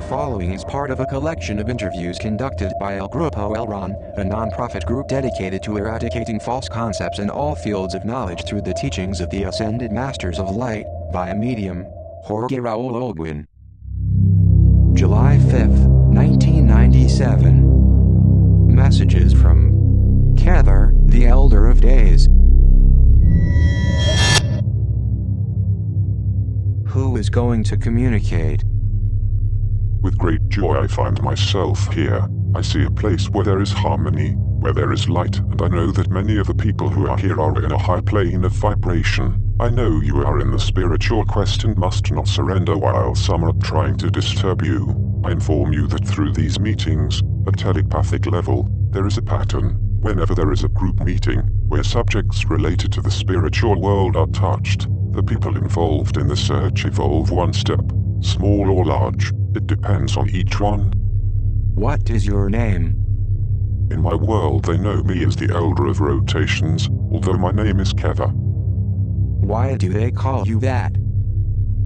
following is part of a collection of interviews conducted by Grupo Elron, a non-profit group dedicated to eradicating false concepts in all fields of knowledge through the teachings of the ascended masters of light, via medium, Jorge Raul Olguin. July 5th, 1997. Messages from Kether, the Elder of Days. Who is going to communicate? With great joy I find myself here. I see a place where there is harmony, where there is light, and I know that many of the people who are here are in a high plane of vibration. I know you are in the spiritual quest and must not surrender while some are trying to disturb you. I inform you that through these meetings, at telepathic level, there is a pattern. Whenever there is a group meeting, where subjects related to the spiritual world are touched, the people involved in the search evolve one step, small or large. It depends on each one. What is your name? In my world they know me as the Elder of Rotations, although my name is Kether. Why do they call you that?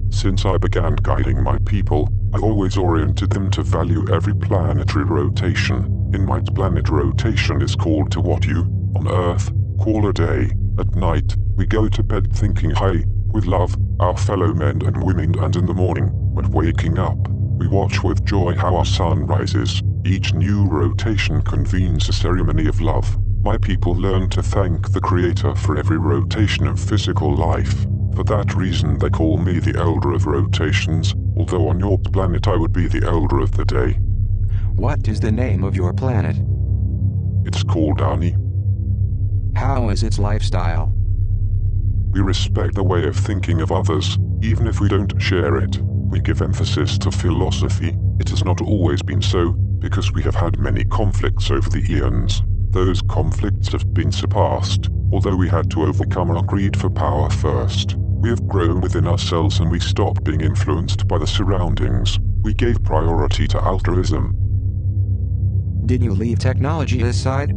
Since I began guiding my people, I always oriented them to value every planetary rotation. In my planet rotation is called to what you, on Earth, call a day. At night, we go to bed thinking high, with love, our fellow men and women, and in the morning, when waking up, we watch with joy how our sun rises. Each new rotation convenes a ceremony of love. My people learn to thank the Creator for every rotation of physical life. For that reason they call me the Elder of Rotations, although on your planet I would be the Elder of the Day. What is the name of your planet? It's called Ani. How is its lifestyle? We respect the way of thinking of others, even if we don't share it. We give emphasis to philosophy. It has not always been so, because we have had many conflicts over the eons. Those conflicts have been surpassed, although we had to overcome our greed for power first. We have grown within ourselves and we stopped being influenced by the surroundings. We gave priority to altruism. Did you leave technology aside?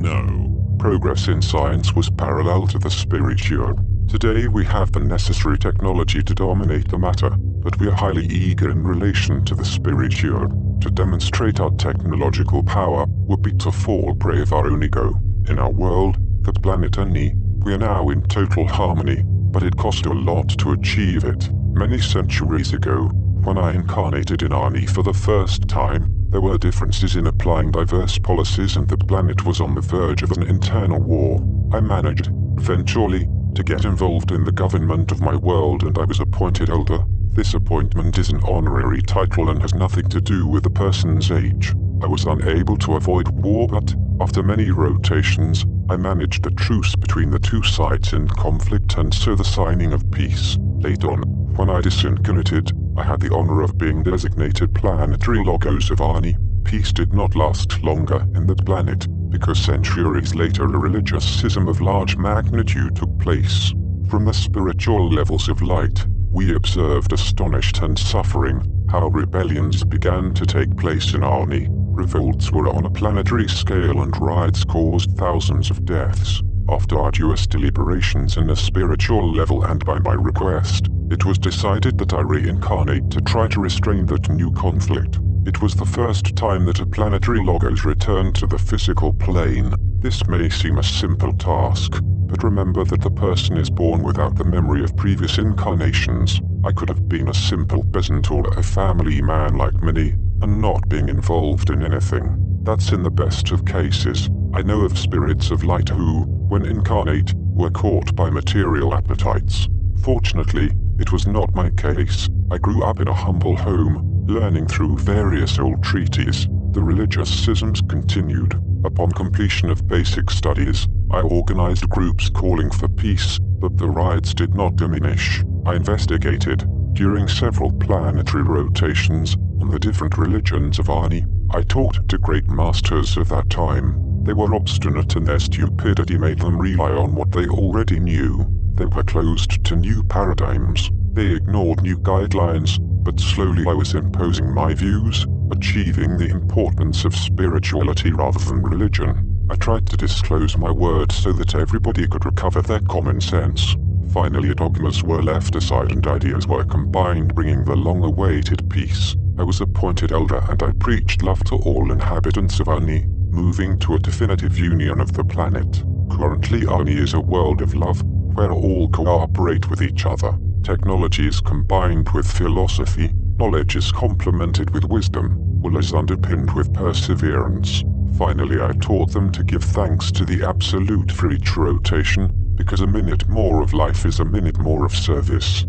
No. Progress in science was parallel to the spiritual. Today we have the necessary technology to dominate the matter, but we are highly eager in relation to the spiritual. To demonstrate our technological power would be to fall prey of our own ego. In our world, the planet Ani, we are now in total harmony, but it cost a lot to achieve it. Many centuries ago, when I incarnated in Ani for the first time, there were differences in applying diverse policies and the planet was on the verge of an internal war. I managed, eventually, to get involved in the government of my world and I was appointed elder. This appointment is an honorary title and has nothing to do with the person's age. I was unable to avoid war, but, after many rotations, I managed a truce between the two sides in conflict and so the signing of peace. Later on, when I disincarnated, I had the honor of being designated planetary logos of Ani. Peace did not last longer in that planet, because centuries later a religious schism of large magnitude took place. From the spiritual levels of light, we observed astonished and suffering, how rebellions began to take place in Ani. Revolts were on a planetary scale and riots caused thousands of deaths. After arduous deliberations in a spiritual level and by my request, it was decided that I reincarnate to try to restrain that new conflict. It was the first time that a planetary logos returned to the physical plane. This may seem a simple task, but remember that the person is born without the memory of previous incarnations. I could have been a simple peasant or a family man like many, and not being involved in anything. That's in the best of cases. I know of spirits of light who, when incarnate, were caught by material appetites. Fortunately, it was not my case. I grew up in a humble home, learning through various old treatises. The religious schisms continued. Upon completion of basic studies, I organized groups calling for peace, but the riots did not diminish. I investigated, during several planetary rotations, on the different religions of Ani. I talked to great masters of that time. They were obstinate and their stupidity made them rely on what they already knew. They were closed to new paradigms. They ignored new guidelines, but slowly I was imposing my views, achieving the importance of spirituality rather than religion. I tried to disclose my words so that everybody could recover their common sense. Finally, dogmas were left aside and ideas were combined, bringing the long-awaited peace. I was appointed elder and I preached love to all inhabitants of Ani, moving to a definitive union of the planet. Currently Ani is a world of love, where all cooperate with each other. Technology is combined with philosophy, knowledge is complemented with wisdom, will is underpinned with perseverance. Finally I taught them to give thanks to the absolute for each rotation, because a minute more of life is a minute more of service.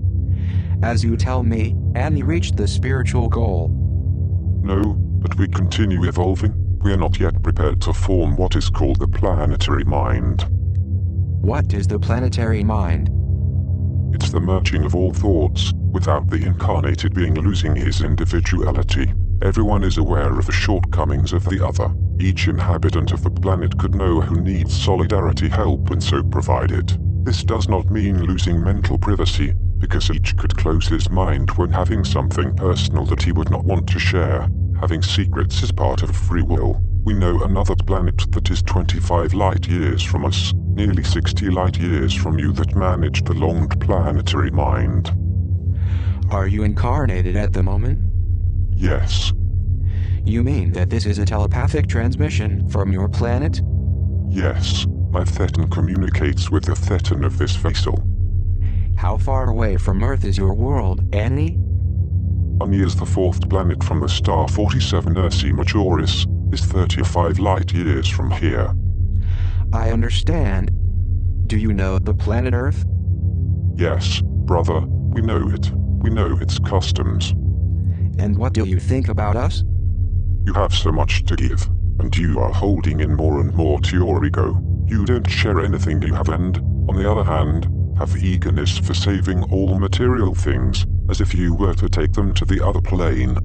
As you tell me, Annie reached the spiritual goal. No, but we continue evolving. We are not yet prepared to form what is called the planetary mind. What is the planetary mind? It's the merging of all thoughts, without the incarnated being losing his individuality. Everyone is aware of the shortcomings of the other. Each inhabitant of the planet could know who needs solidarity help and so provide it. This does not mean losing mental privacy, because each could close his mind when having something personal that he would not want to share. Having secrets is part of free will. We know another planet that is 25 light years from us, nearly 60 light years from you that managed the long planetary mind. Are you incarnated at the moment? Yes. You mean that this is a telepathic transmission from your planet? Yes, my Thetan communicates with the Thetan of this vessel. How far away from Earth is your world, Annie? Ani is the fourth planet from the star 47 Ursae Majoris, is 35 light years from here. I understand. Do you know the planet Earth? Yes, brother, we know it. We know its customs. And what do you think about us? You have so much to give, and you are holding in more and more to your ego. You don't share anything you have and, on the other hand, have eagerness for saving all material things, as if you were to take them to the other plane.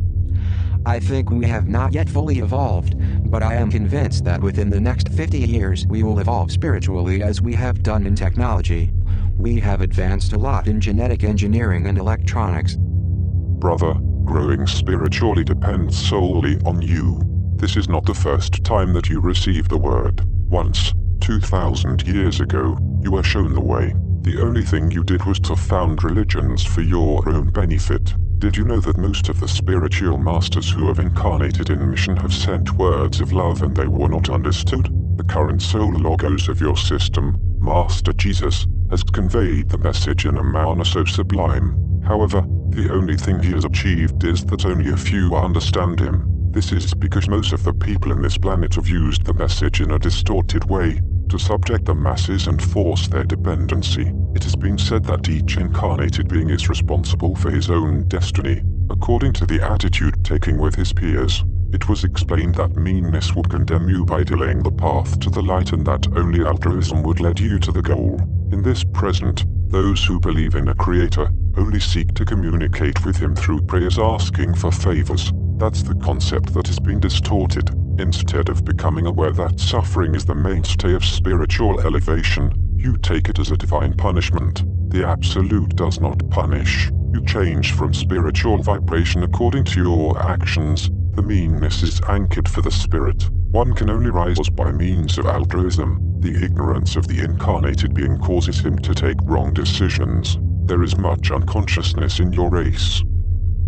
I think we have not yet fully evolved, but I am convinced that within the next 50 years we will evolve spiritually as we have done in technology. We have advanced a lot in genetic engineering and electronics. Brother, growing spiritually depends solely on you. This is not the first time that you received the word. Once, 2,000 years ago, you were shown the way. The only thing you did was to found religions for your own benefit. Did you know that most of the spiritual masters who have incarnated in mission have sent words of love and they were not understood? The current soul logos of your system, Master Jesus, has conveyed the message in a manner so sublime. However, the only thing he has achieved is that only a few understand him. This is because most of the people in this planet have used the message in a distorted way, to subject the masses and force their dependency. It has been said that each incarnated being is responsible for his own destiny, according to the attitude taking with his peers. It was explained that meanness would condemn you by delaying the path to the light and that only altruism would lead you to the goal. In this present, those who believe in a creator only seek to communicate with him through prayers asking for favors. That's the concept that has been distorted. Instead of becoming aware that suffering is the mainstay of spiritual elevation, you take it as a divine punishment. The Absolute does not punish. You change from spiritual vibration according to your actions. The meanness is anchored for the spirit. One can only rise by means of altruism. The ignorance of the incarnated being causes him to take wrong decisions. There is much unconsciousness in your race.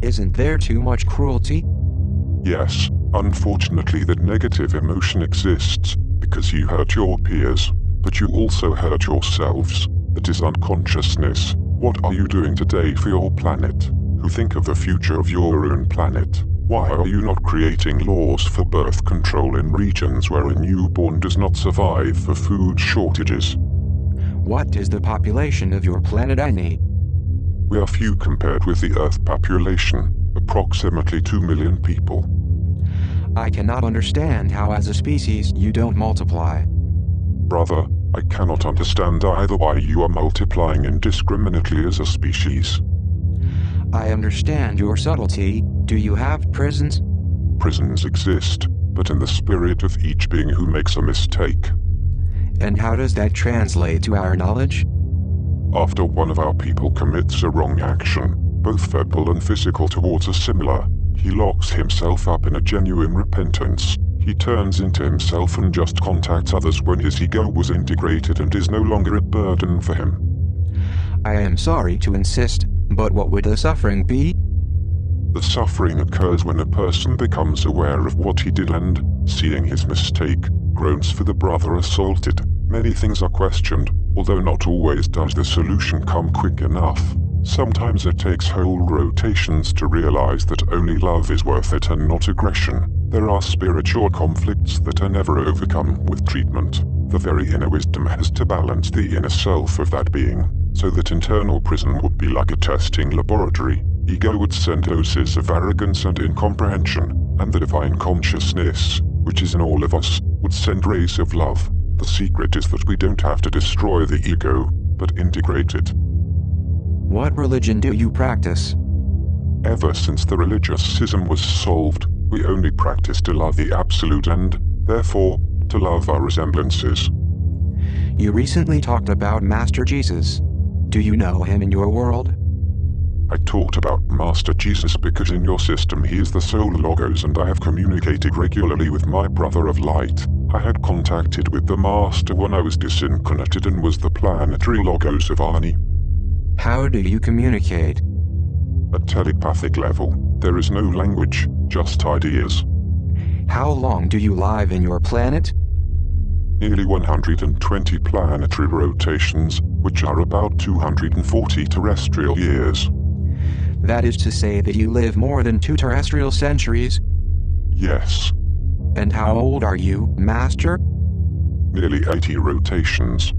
Isn't there too much cruelty? Yes, unfortunately that negative emotion exists, because you hurt your peers, but you also hurt yourselves. That is unconsciousness. What are you doing today for your planet? Who think of the future of your own planet? Why are you not creating laws for birth control in regions where a newborn does not survive for food shortages? What is the population of your planet, Annie? We are few compared with the Earth population, approximately 2 million people. I cannot understand how as a species you don't multiply. Brother, I cannot understand either why you are multiplying indiscriminately as a species. I understand your subtlety. Do you have prisons? Prisons exist, but in the spirit of each being who makes a mistake. And how does that translate to our knowledge? After one of our people commits a wrong action, both verbal and physical towards a similar, he locks himself up in a genuine repentance. He turns into himself and just contacts others when his ego was integrated and is no longer a burden for him. I am sorry to insist, but what would the suffering be? The suffering occurs when a person becomes aware of what he did and, seeing his mistake, groans for the brother assaulted. Many things are questioned, although not always does the solution come quick enough. Sometimes it takes whole rotations to realize that only love is worth it and not aggression. There are spiritual conflicts that are never overcome with treatment. The very inner wisdom has to balance the inner self of that being, so that internal prison would be like a testing laboratory. Ego would send doses of arrogance and incomprehension, and the divine consciousness, which is in all of us, would send rays of love. The secret is that we don't have to destroy the ego, but integrate it. What religion do you practice? Ever since the religious schism was solved, we only practice to love the absolute and, therefore, to love our resemblances. You recently talked about Master Jesus. Do you know him in your world? I talked about Master Jesus because in your system he is the sole Logos, and I have communicated regularly with my brother of light. I had contacted with the Master when I was disincarnated and was the planetary Logos of Arni. How do you communicate? At telepathic level, there is no language, just ideas. How long do you live in your planet? Nearly 120 planetary rotations, which are about 240 terrestrial years. That is to say that you live more than 2 terrestrial centuries? Yes. And how old are you, Master? Nearly 80 rotations.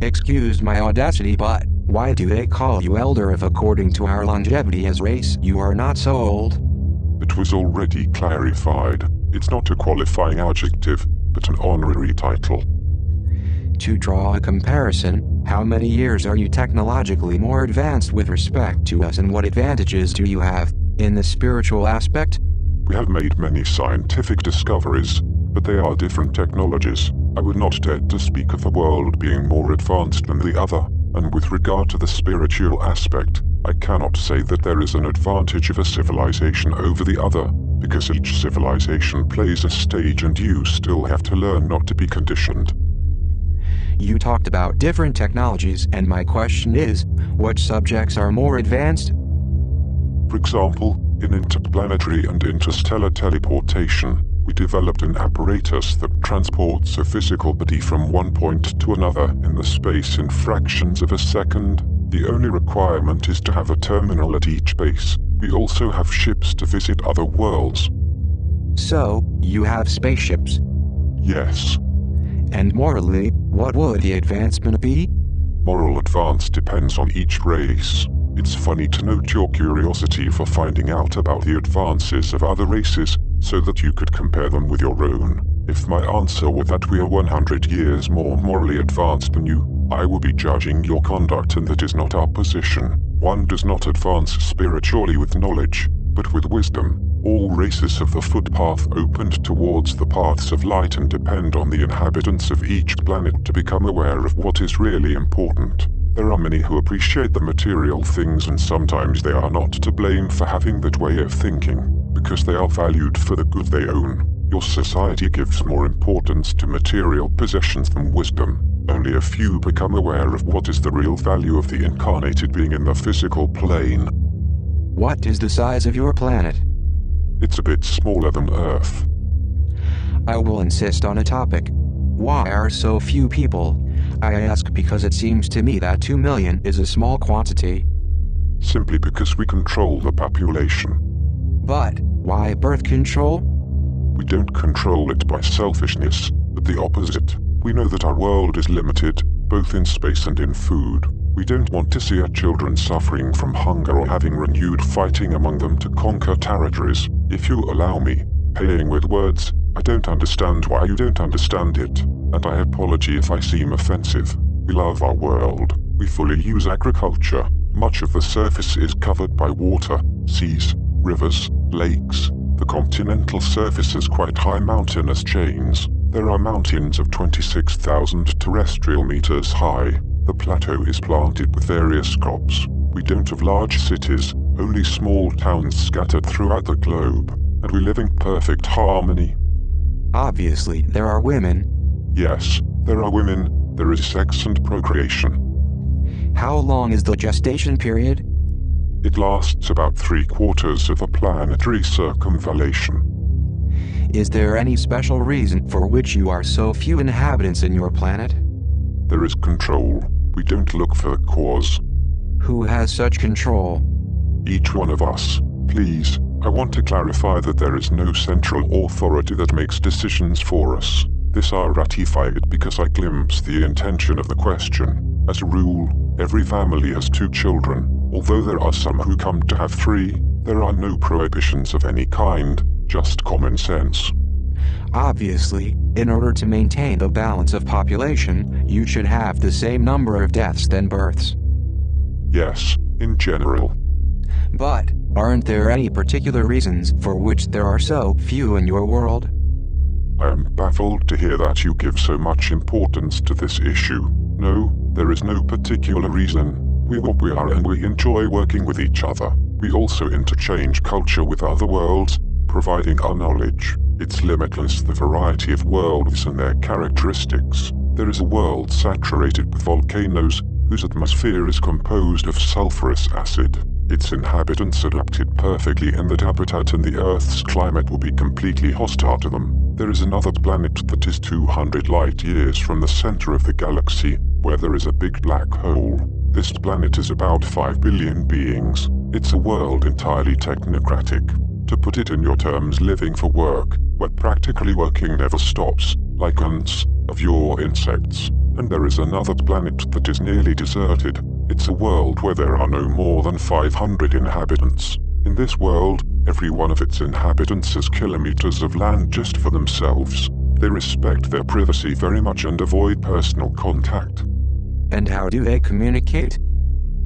Excuse my audacity, but why do they call you elder if according to our longevity as race you are not so old? It was already clarified. It's not a qualifying adjective, but an honorary title. To draw a comparison, how many years are you technologically more advanced with respect to us, and what advantages do you have in the spiritual aspect? We have made many scientific discoveries, but they are different technologies. I would not dare to speak of a world being more advanced than the other, and with regard to the spiritual aspect, I cannot say that there is an advantage of a civilization over the other, because each civilization plays a stage and you still have to learn not to be conditioned. You talked about different technologies, and my question is, what subjects are more advanced? For example, in interplanetary and interstellar teleportation, we developed an apparatus that transports a physical body from one point to another in the space in fractions of a second. The only requirement is to have a terminal at each base. We also have ships to visit other worlds. So, you have spaceships? Yes. And morally, what would the advancement be? Moral advance depends on each race. It's funny to note your curiosity for finding out about the advances of other races, so that you could compare them with your own. If my answer were that we are 100 years more morally advanced than you, I would be judging your conduct, and that is not our position. One does not advance spiritually with knowledge, but with wisdom. All races have the footpath opened towards the paths of light and depend on the inhabitants of each planet to become aware of what is really important. There are many who appreciate the material things, and sometimes they are not to blame for having that way of thinking, because they are valued for the good they own. Your society gives more importance to material possessions than wisdom. Only a few become aware of what is the real value of the incarnated being in the physical plane. What is the size of your planet? It's a bit smaller than Earth. I will insist on a topic. Why are so few people? I ask because it seems to me that 2 million is a small quantity. Simply because we control the population. But why birth control? We don't control it by selfishness, but the opposite. We know that our world is limited, both in space and in food. We don't want to see our children suffering from hunger or having renewed fighting among them to conquer territories. If you allow me, paying with words, I don't understand why you don't understand it, and I apologize if I seem offensive. We love our world. We fully use agriculture. Much of the surface is covered by water, seas, rivers, lakes. The continental surface is quite high mountainous chains. There are mountains of 26,000 terrestrial meters high. The plateau is planted with various crops. We don't have large cities, only small towns scattered throughout the globe, and we live in perfect harmony. Obviously, there are women. Yes, there are women, there is sex and procreation. How long is the gestation period? It lasts about 3/4 of a planetary circumvallation. Is there any special reason for which you are so few inhabitants in your planet? There is control. We don't look for the cause. Who has such control? Each one of us. Please, I want to clarify that there is no central authority that makes decisions for us. This I ratified because I glimpsed the intention of the question. As a rule, every family has 2 children. Although there are some who come to have 3, there are no prohibitions of any kind, just common sense. Obviously, in order to maintain the balance of population, you should have the same number of deaths than births. Yes, in general. But, aren't there any particular reasons for which there are so few in your world? I am baffled to hear that you give so much importance to this issue. No, there is no particular reason. We're what we are and we enjoy working with each other. We also interchange culture with other worlds, providing our knowledge. It's limitless, the variety of worlds and their characteristics. There is a world saturated with volcanoes, whose atmosphere is composed of sulfurous acid. Its inhabitants adapted perfectly, and that habitat in the Earth's climate will be completely hostile to them. There is another planet that is 200 light years from the center of the galaxy, where there is a big black hole. This planet is about 5 billion beings. It's a world entirely technocratic. To put it in your terms, living for work, where practically working never stops, like ants, of your insects. And there is another planet that is nearly deserted. It's a world where there are no more than 500 inhabitants. In this world, every one of its inhabitants has kilometers of land just for themselves. They respect their privacy very much and avoid personal contact. And how do they communicate?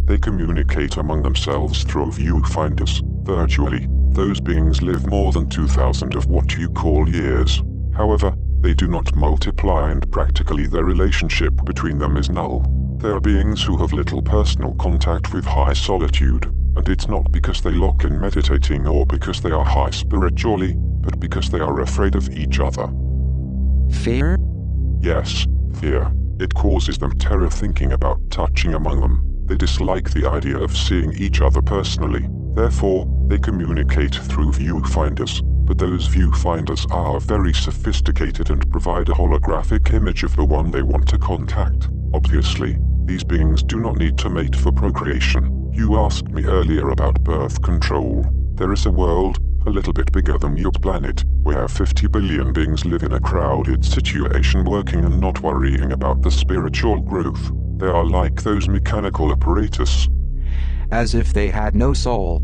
They communicate among themselves through viewfinders, virtually. Those beings live more than 2,000 of what you call years. However, they do not multiply, and practically their relationship between them is null. They are beings who have little personal contact with high solitude, and it's not because they lock in meditating or because they are high spiritually, but because they are afraid of each other. Fear? Yes, fear. It causes them terror thinking about touching among them. They dislike the idea of seeing each other personally. Therefore, they communicate through viewfinders. But those viewfinders are very sophisticated and provide a holographic image of the one they want to contact. Obviously, these beings do not need to mate for procreation. You asked me earlier about birth control. There is a world, a little bit bigger than your planet, where 50 billion beings live in a crowded situation, working and not worrying about the spiritual growth. They are like those mechanical apparatus. As if they had no soul.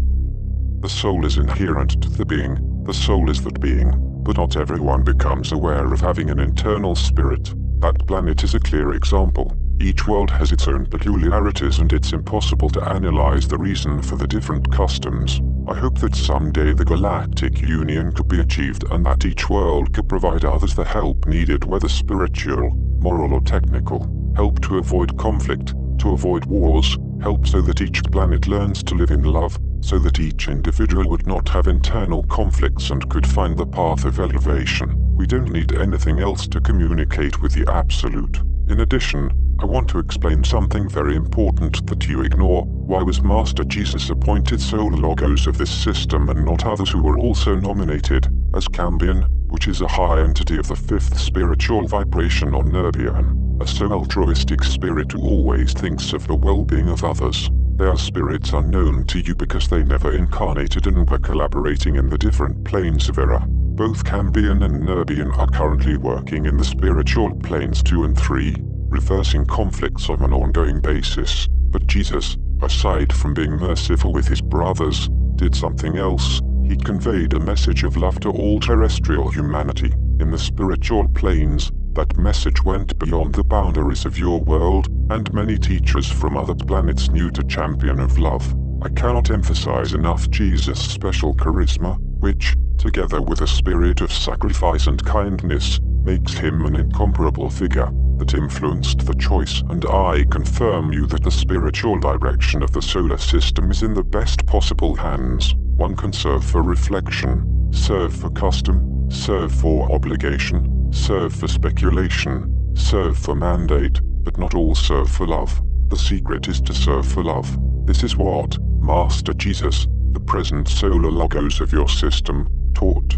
The soul is inherent to the being. The soul is that being, but not everyone becomes aware of having an internal spirit. That planet is a clear example. Each world has its own peculiarities, and it's impossible to analyze the reason for the different customs. I hope that someday the galactic union could be achieved, and that each world could provide others the help needed, whether spiritual, moral or technical. Help to avoid conflict, to avoid wars, help so that each planet learns to live in love, so that each individual would not have internal conflicts and could find the path of elevation. We don't need anything else to communicate with the Absolute. In addition, I want to explain something very important that you ignore. Why was Master Jesus appointed sole logos of this system and not others who were also nominated, as Cambion, which is a high entity of the 5th spiritual vibration on Nurbion, a so altruistic spirit who always thinks of the well-being of others? They are spirits unknown to you because they never incarnated and were collaborating in the different planes of error. Both Cambion and Nurbion are currently working in the spiritual planes 2 and 3, reversing conflicts on an ongoing basis. But Jesus, aside from being merciful with his brothers, did something else. He conveyed a message of love to all terrestrial humanity. In the spiritual planes, that message went beyond the boundaries of your world, and many teachers from other planets knew to champion of love. I cannot emphasize enough Jesus' special charisma, which, together with a spirit of sacrifice and kindness, makes him an incomparable figure that influenced the choice, and I confirm you that the spiritual direction of the solar system is in the best possible hands. One can serve for reflection, serve for custom, serve for obligation, serve for speculation, serve for mandate, but not all serve for love. The secret is to serve for love. This is what Master Jesus, the present solar logos of your system, taught.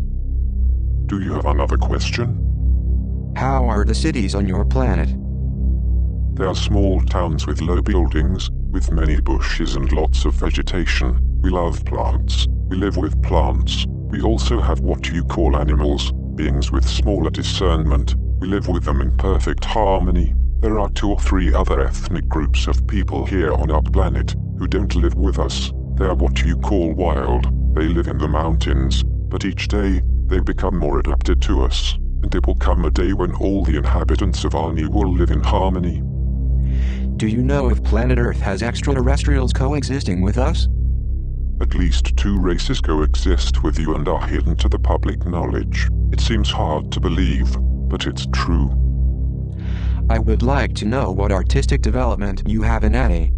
Do you have another question? How are the cities on your planet? They are small towns with low buildings, with many bushes and lots of vegetation. We love plants. We live with plants. We also have what you call animals, beings with smaller discernment. We live with them in perfect harmony. There are 2 or 3 other ethnic groups of people here on our planet who don't live with us. They are what you call wild. They live in the mountains, but each day they become more adapted to us, and there will come a day when all the inhabitants of Arni will live in harmony. Do you know if planet Earth has extraterrestrials coexisting with us? At least 2 races coexist with you and are hidden to the public knowledge. It seems hard to believe, but it's true. I would like to know what artistic development you have in Annie.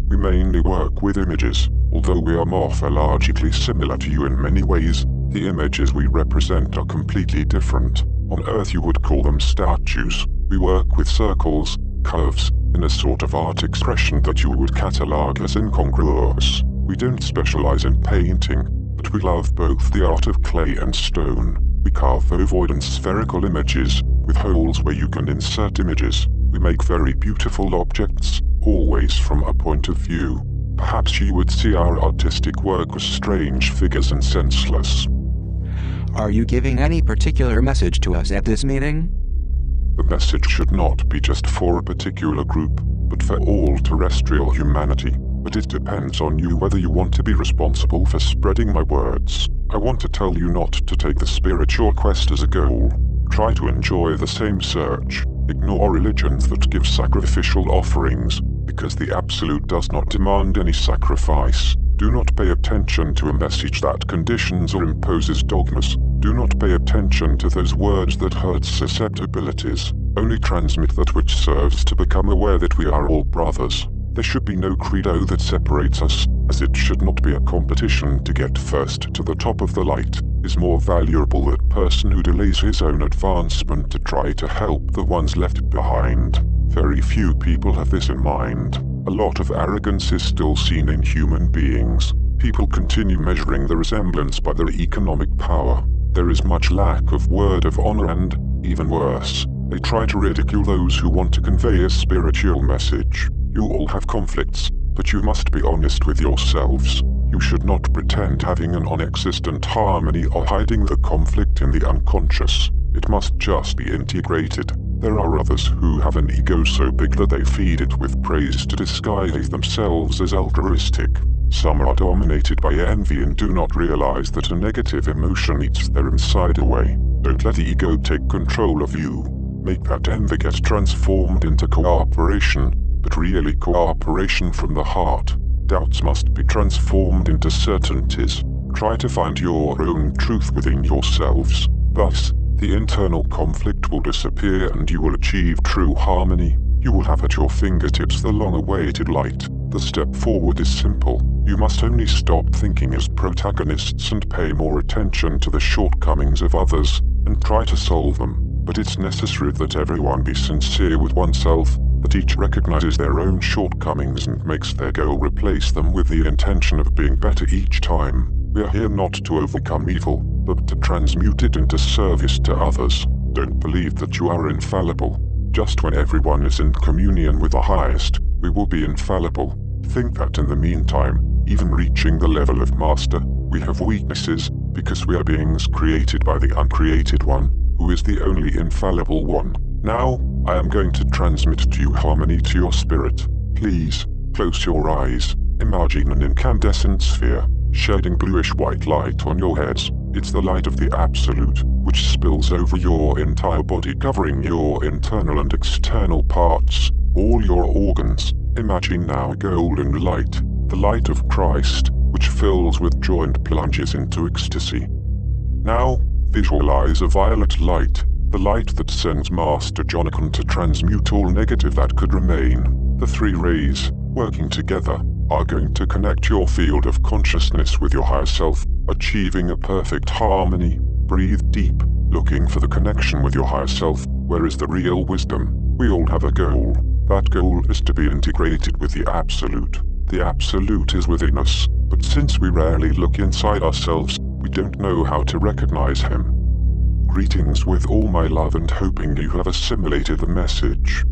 We mainly work with images. Although we are morphologically similar to you in many ways, the images we represent are completely different. On Earth you would call them statues. We work with circles, curves, in a sort of art expression that you would catalogue as incongruous. We don't specialize in painting, but we love both the art of clay and stone. We carve ovoid and spherical images, with holes where you can insert images. We make very beautiful objects, always from a point of view. Perhaps you would see our artistic work as strange figures and senseless. Are you giving any particular message to us at this meeting? The message should not be just for a particular group, but for all terrestrial humanity. But it depends on you whether you want to be responsible for spreading my words. I want to tell you not to take the spiritual quest as a goal. Try to enjoy the same search. Ignore religions that give sacrificial offerings, because the Absolute does not demand any sacrifice. Do not pay attention to a message that conditions or imposes dogmas. Do not pay attention to those words that hurt susceptibilities. Only transmit that which serves to become aware that we are all brothers. There should be no credo that separates us, as it should not be a competition to get first to the top of the light. Is more valuable that person who delays his own advancement to try to help the ones left behind. Very few people have this in mind. A lot of arrogance is still seen in human beings. People continue measuring the resemblance by their economic power. There is much lack of word of honor and, even worse, they try to ridicule those who want to convey a spiritual message. You all have conflicts, but you must be honest with yourselves. You should not pretend having an non-existent harmony or hiding the conflict in the unconscious. It must just be integrated. There are others who have an ego so big that they feed it with praise to disguise themselves as altruistic. Some are dominated by envy and do not realize that a negative emotion eats their inside away. Don't let the ego take control of you. Make that envy get transformed into cooperation, but really cooperation from the heart. Doubts must be transformed into certainties. Try to find your own truth within yourselves. Thus, the internal conflict will disappear and you will achieve true harmony. You will have at your fingertips the long-awaited light. The step forward is simple. You must only stop thinking as protagonists and pay more attention to the shortcomings of others, and try to solve them. But it's necessary that everyone be sincere with oneself, that each recognizes their own shortcomings and makes their goal replace them with the intention of being better each time. We are here not to overcome evil, but to transmute it into service to others. Don't believe that you are infallible. Just when everyone is in communion with the highest, we will be infallible. Think that in the meantime, even reaching the level of master, we have weaknesses, because we are beings created by the uncreated one, who is the only infallible one. Now, I am going to transmit to you harmony to your spirit. Please, close your eyes. Imagine an incandescent sphere, shedding bluish-white light on your heads. It's the light of the Absolute, which spills over your entire body, covering your internal and external parts, all your organs. Imagine now a golden light, the light of Christ, which fills with joy and plunges into ecstasy. Now, visualize a violet light, the light that sends Master Jonathan to transmute all negative that could remain. The 3 rays, working together, are going to connect your field of consciousness with your higher self, achieving a perfect harmony. Breathe deep, looking for the connection with your higher self. Where is the real wisdom? We all have a goal. That goal is to be integrated with the Absolute. The Absolute is within us, but since we rarely look inside ourselves, we don't know how to recognize him. Greetings with all my love and hoping you have assimilated the message.